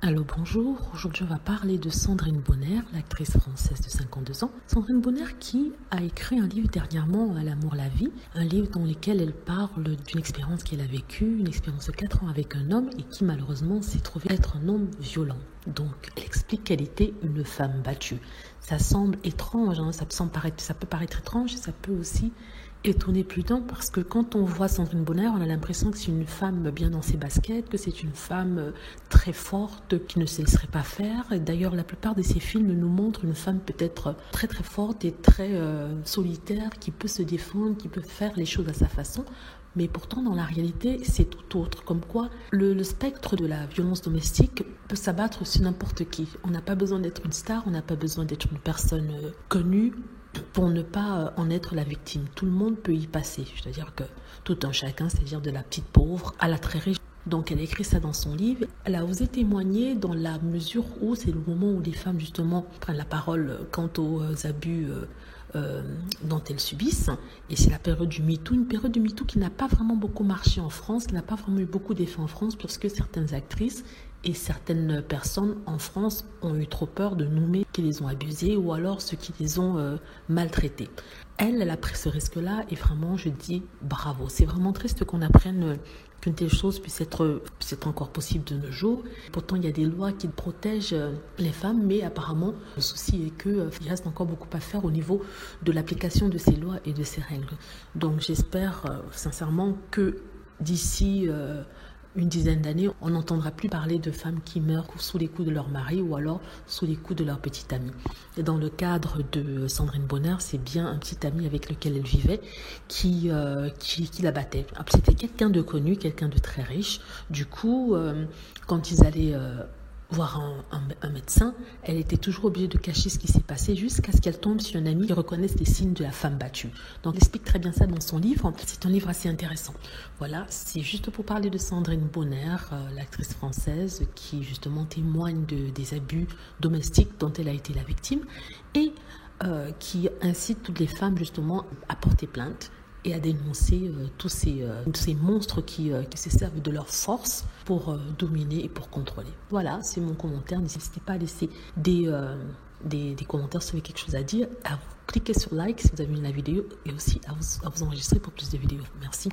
Allô, bonjour. Aujourd'hui, on va parler de Sandrine Bonnaire, l'actrice française de 52 ans. Sandrine Bonnaire qui a écrit un livre dernièrement, À l'amour, la vie, un livre dans lequel elle parle d'une expérience qu'elle a vécue, une expérience de 4 ans avec un homme et qui malheureusement s'est trouvé être un homme violent. Donc, elle explique qu'elle était une femme battue. Ça semble étrange, ça peut paraître étrange et ça peut aussi étonner plus d'un parce que quand on voit Sandrine Bonnaire, on a l'impression que c'est une femme bien dans ses baskets, que c'est une femme très forte qui ne se laisserait pas faire. Et d'ailleurs, la plupart de ces films nous montrent une femme peut-être très très forte et très solitaire qui peut se défendre, qui peut faire les choses à sa façon. Mais pourtant, dans la réalité, c'est tout autre. Comme quoi, le spectre de la violence domestique peut s'abattre sur n'importe qui. On n'a pas besoin d'être une star, on n'a pas besoin d'être une personne connue pour ne pas en être la victime. Tout le monde peut y passer. C'est-à-dire que tout un chacun, c'est-à-dire de la petite pauvre à la très riche. Donc elle a écrit ça dans son livre. Elle a osé témoigner dans la mesure où c'est le moment où les femmes justement prennent la parole quant aux abus dont elles subissent. Et c'est la période du MeToo, une période du MeToo qui n'a pas vraiment beaucoup marché en France, qui n'a pas vraiment eu beaucoup d'effets en France, parce que certaines actrices et certaines personnes en France ont eu trop peur de nommer qui les ont abusées ou alors ceux qui les ont maltraitées. Elle a pris ce risque-là et vraiment, je dis bravo. C'est vraiment triste qu'on apprenne qu'une telle chose puisse être encore possible de nos jours. Pourtant, il y a des lois qui protègent les femmes, mais apparemment, le souci est qu'il reste encore beaucoup à faire au niveau de l'application de ces lois et de ces règles. Donc, j'espère sincèrement que d'ici une dizaine d'années, on n'entendra plus parler de femmes qui meurent sous les coups de leur mari ou alors sous les coups de leur petite amie. Et dans le cadre de Sandrine Bonnaire, c'est bien un petit ami avec lequel elle vivait qui la battait. C'était quelqu'un de connu, quelqu'un de très riche. Du coup, quand ils allaient voir un médecin, elle était toujours obligée de cacher ce qui s'est passé jusqu'à ce qu'elle tombe sur un ami qui reconnaisse les signes de la femme battue. Donc, elle explique très bien ça dans son livre. C'est un livre assez intéressant. Voilà, c'est juste pour parler de Sandrine Bonnaire, l'actrice française qui justement témoigne des abus domestiques dont elle a été la victime et qui incite toutes les femmes justement à porter plainte et à dénoncer tous ces monstres qui se servent de leur force pour dominer et pour contrôler. Voilà, c'est mon commentaire. N'hésitez pas à laisser des commentaires si vous avez quelque chose à dire, à cliquer sur like si vous avez aimé la vidéo et aussi à vous enregistrer pour plus de vidéos. Merci.